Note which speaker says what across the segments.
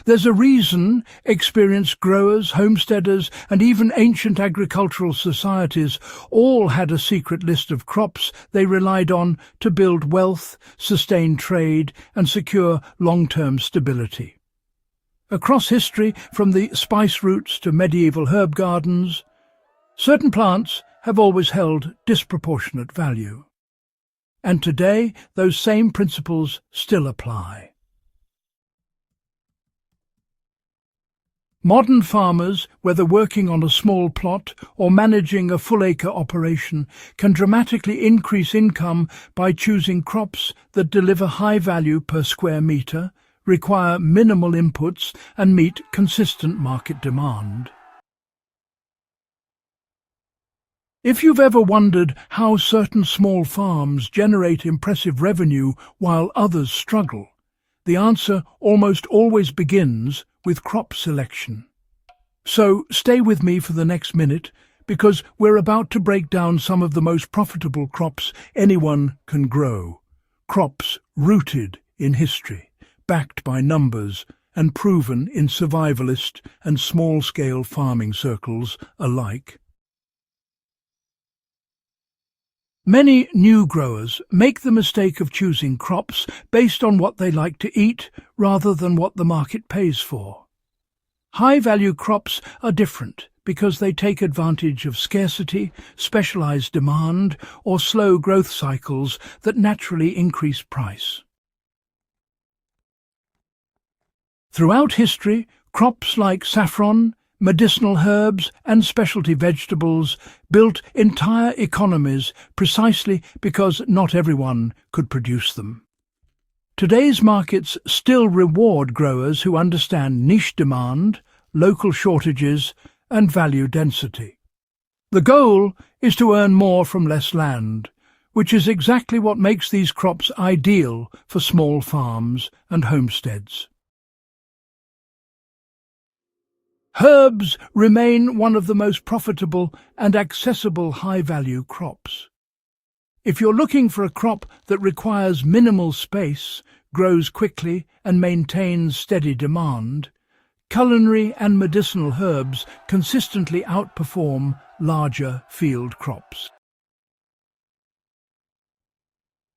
Speaker 1: There's a reason experienced growers, homesteaders, and even ancient agricultural societies all had a secret list of crops they relied on to build wealth, sustain trade, and secure long-term stability. Across history, from the spice routes to medieval herb gardens, certain plants have always held disproportionate value. And today, those same principles still apply. Modern farmers, whether working on a small plot or managing a full-acre operation, can dramatically increase income by choosing crops that deliver high value per square metre, require minimal inputs, and meet consistent market demand. If you've ever wondered how certain small farms generate impressive revenue while others struggle, the answer almost always begins with crop selection. So stay with me for the next minute, because we're about to break down some of the most profitable crops anyone can grow. Crops rooted in history, backed by numbers, and proven in survivalist and small-scale farming circles alike. Many new growers make the mistake of choosing crops based on what they like to eat rather than what the market pays for. High-value crops are different because they take advantage of scarcity, specialized demand, or slow growth cycles that naturally increase price. Throughout history, crops like saffron, medicinal herbs and specialty vegetables built entire economies precisely because not everyone could produce them. Today's markets still reward growers who understand niche demand, local shortages, and value density. The goal is to earn more from less land, which is exactly what makes these crops ideal for small farms and homesteads. Herbs remain one of the most profitable and accessible high-value crops. If you're looking for a crop that requires minimal space, grows quickly, and maintains steady demand, culinary and medicinal herbs consistently outperform larger field crops.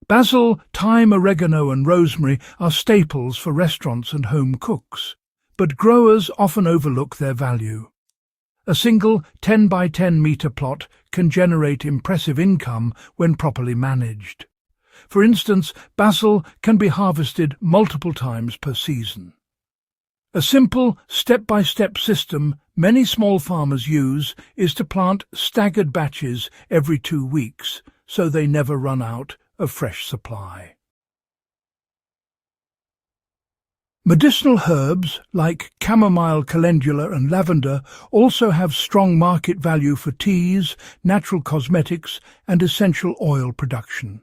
Speaker 1: Basil, thyme, oregano, and rosemary are staples for restaurants and home cooks, but growers often overlook their value. A single 10 by 10 metre plot can generate impressive income when properly managed. For instance, basil can be harvested multiple times per season. A simple, step-by-step system many small farmers use is to plant staggered batches every 2 weeks, so they never run out of fresh supply. Medicinal herbs like chamomile, calendula and lavender also have strong market value for teas, natural cosmetics and essential oil production.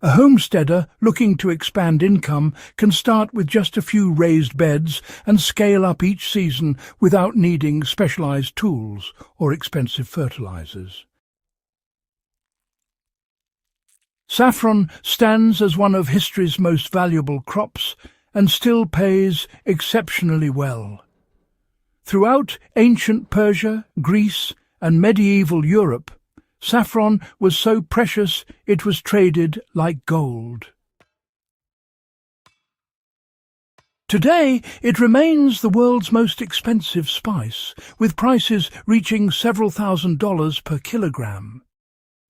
Speaker 1: A homesteader looking to expand income can start with just a few raised beds and scale up each season without needing specialized tools or expensive fertilizers. Saffron stands as one of history's most valuable crops and still pays exceptionally well. Throughout ancient Persia, Greece, and medieval Europe, saffron was so precious it was traded like gold. Today, it remains the world's most expensive spice, with prices reaching several $1,000s per kilogram.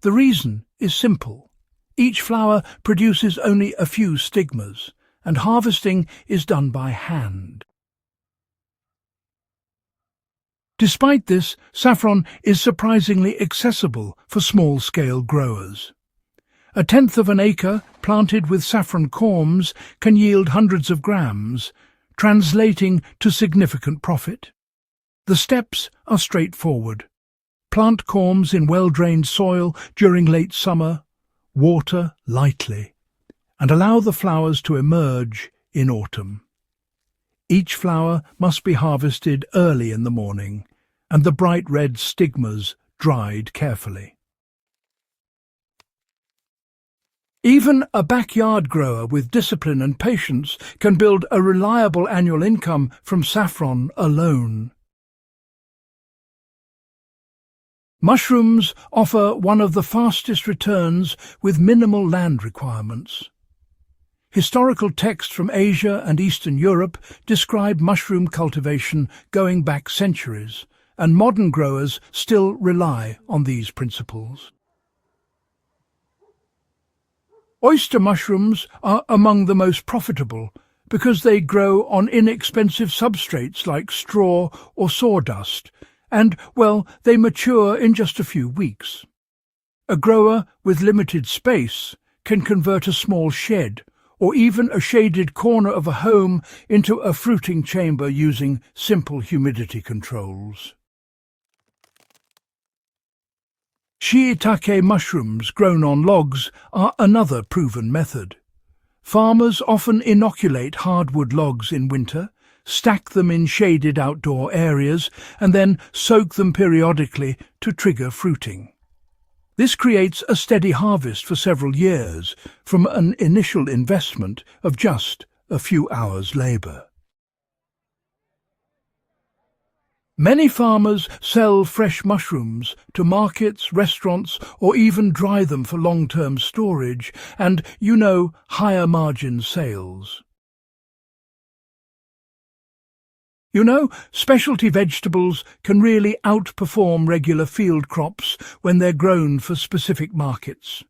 Speaker 1: The reason is simple. Each flower produces only a few stigmas, and harvesting is done by hand. Despite this, saffron is surprisingly accessible for small-scale growers. 1/10 of an acre planted with saffron corms can yield hundreds of grams, translating to significant profit. The steps are straightforward. Plant corms in well-drained soil during late summer, water lightly, and allow the flowers to emerge in autumn. Each flower must be harvested early in the morning, and the bright red stigmas dried carefully. Even a backyard grower with discipline and patience can build a reliable annual income from saffron alone. Mushrooms offer one of the fastest returns with minimal land requirements. Historical texts from Asia and Eastern Europe describe mushroom cultivation going back centuries, and modern growers still rely on these principles. Oyster mushrooms are among the most profitable because they grow on inexpensive substrates like straw or sawdust, and, well, they mature in just a few weeks. A grower with limited space can convert a small shed or even a shaded corner of a home into a fruiting chamber using simple humidity controls. Shiitake mushrooms grown on logs are another proven method. Farmers often inoculate hardwood logs in winter, stack them in shaded outdoor areas, and then soak them periodically to trigger fruiting. This creates a steady harvest for several years from an initial investment of just a few hours' labour. Many farmers sell fresh mushrooms to markets, restaurants, or even dry them for long-term storage and, higher margin sales. Specialty vegetables can really outperform regular field crops when they're grown for specific markets.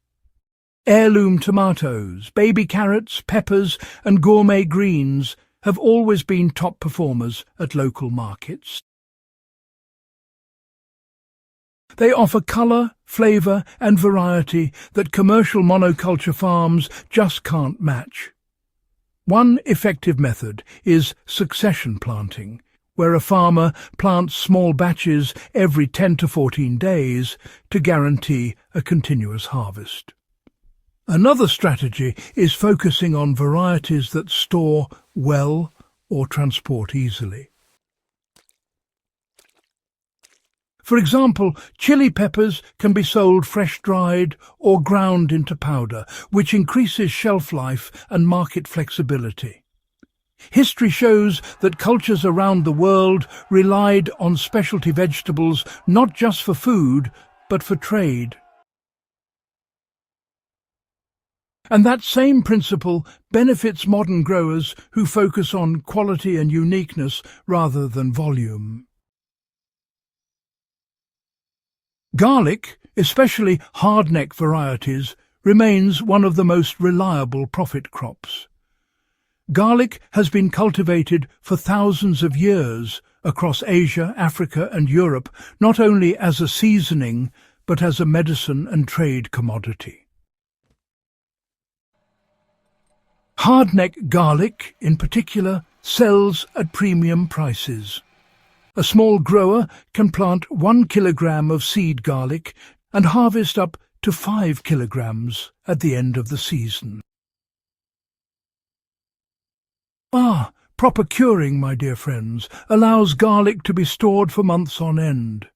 Speaker 1: Heirloom tomatoes, baby carrots, peppers, and gourmet greens have always been top performers at local markets. They offer colour, flavour, and variety that commercial monoculture farms just can't match. One effective method is succession planting, where a farmer plants small batches every 10 to 14 days to guarantee a continuous harvest. Another strategy is focusing on varieties that store well or transport easily. For example, chili peppers can be sold fresh-dried or ground into powder, which increases shelf life and market flexibility. History shows that cultures around the world relied on specialty vegetables not just for food, but for trade. And that same principle benefits modern growers who focus on quality and uniqueness rather than volume. Garlic, especially hardneck varieties, remains one of the most reliable profit crops. Garlic has been cultivated for thousands of years across Asia, Africa and Europe, not only as a seasoning, but as a medicine and trade commodity. Hardneck garlic, in particular, sells at premium prices. A small grower can plant 1 kilogram of seed garlic and harvest up to 5 kilograms at the end of the season. Proper curing, my dear friends, allows garlic to be stored for months on end.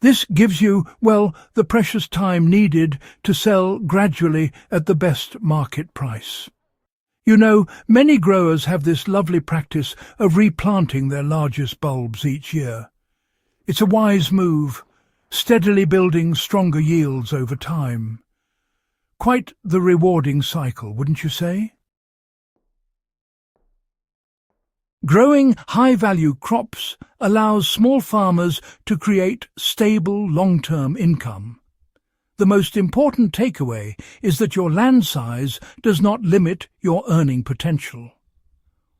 Speaker 1: This gives you, the precious time needed to sell gradually at the best market price. Many growers have this lovely practice of replanting their largest bulbs each year. It's a wise move, steadily building stronger yields over time. Quite the rewarding cycle, wouldn't you say? Growing high-value crops allows small farmers to create stable, long-term income. The most important takeaway is that your land size does not limit your earning potential.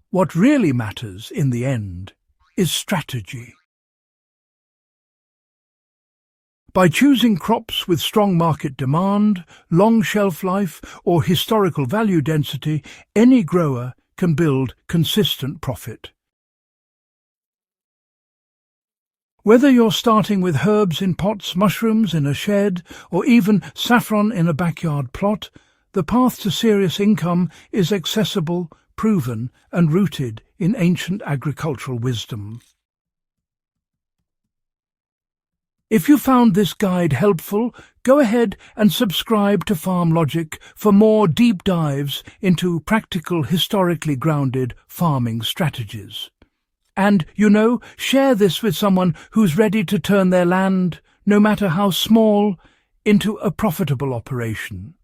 Speaker 1: What really matters in the end is strategy. By choosing crops with strong market demand, long shelf life, or historical value density, any grower can build consistent profit. Whether you're starting with herbs in pots, mushrooms in a shed, or even saffron in a backyard plot, the path to serious income is accessible, proven, and rooted in ancient agricultural wisdom. If you found this guide helpful, go ahead and subscribe to Farm Logic for more deep dives into practical, historically grounded farming strategies. And, share this with someone who's ready to turn their land, no matter how small, into a profitable operation.